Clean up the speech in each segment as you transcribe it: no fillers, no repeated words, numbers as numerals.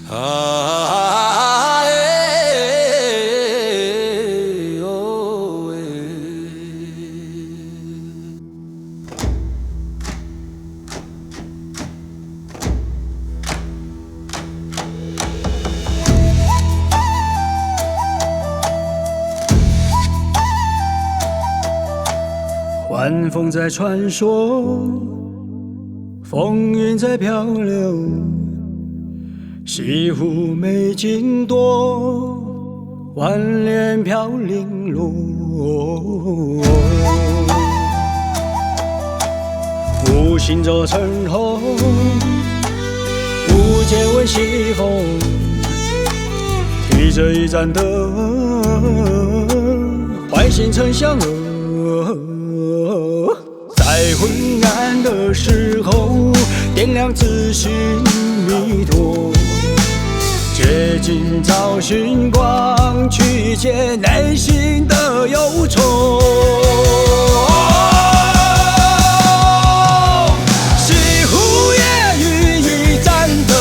啊哦晚风在传说，风云在漂流，西湖美景多，万莲飘零落。无心着尘红，无借问西风，提着一盏灯，唤醒沉香楼。在昏暗的时候，点亮自信弥陀，借今朝寻光，去解内心的忧愁。西湖夜雨一盏灯，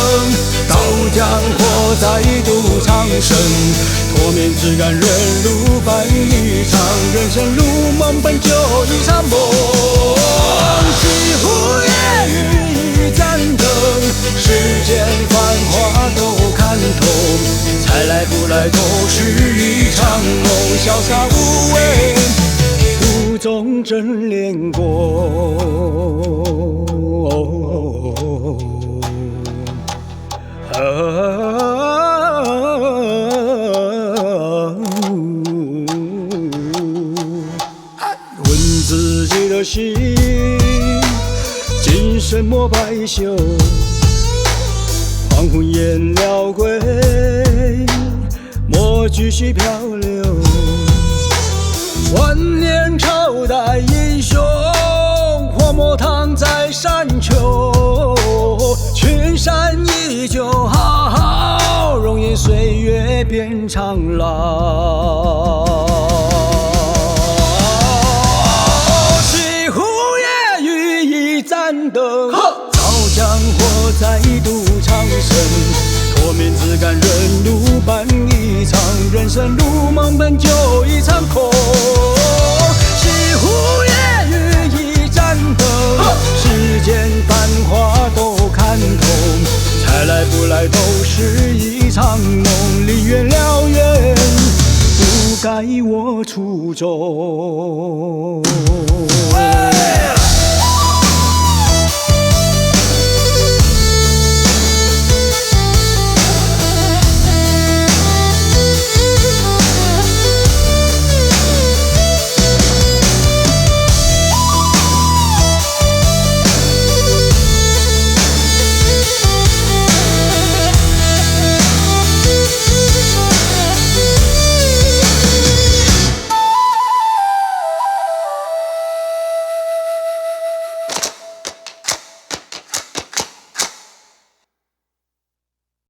刀江火再度长生。脱面只感人路伴一场，人生如梦本就一场梦。西湖夜雨一盏灯，世间繁华都看透，才来不来都是一场梦。潇洒无畏，途中真恋过。问自己的心，今生莫白修。黄昏燕鸟归，莫继续漂流。万年朝代英雄，或莫躺在山丘。群山依旧好好，容颜岁月变长老。西湖夜雨一盏灯，刀江火再度长生。脱面只感人路伴一场，人生如梦本就一场空。西湖夜雨一盏灯，世间繁华都看透，才来不来都是一场梦。离远了远，不改我初衷。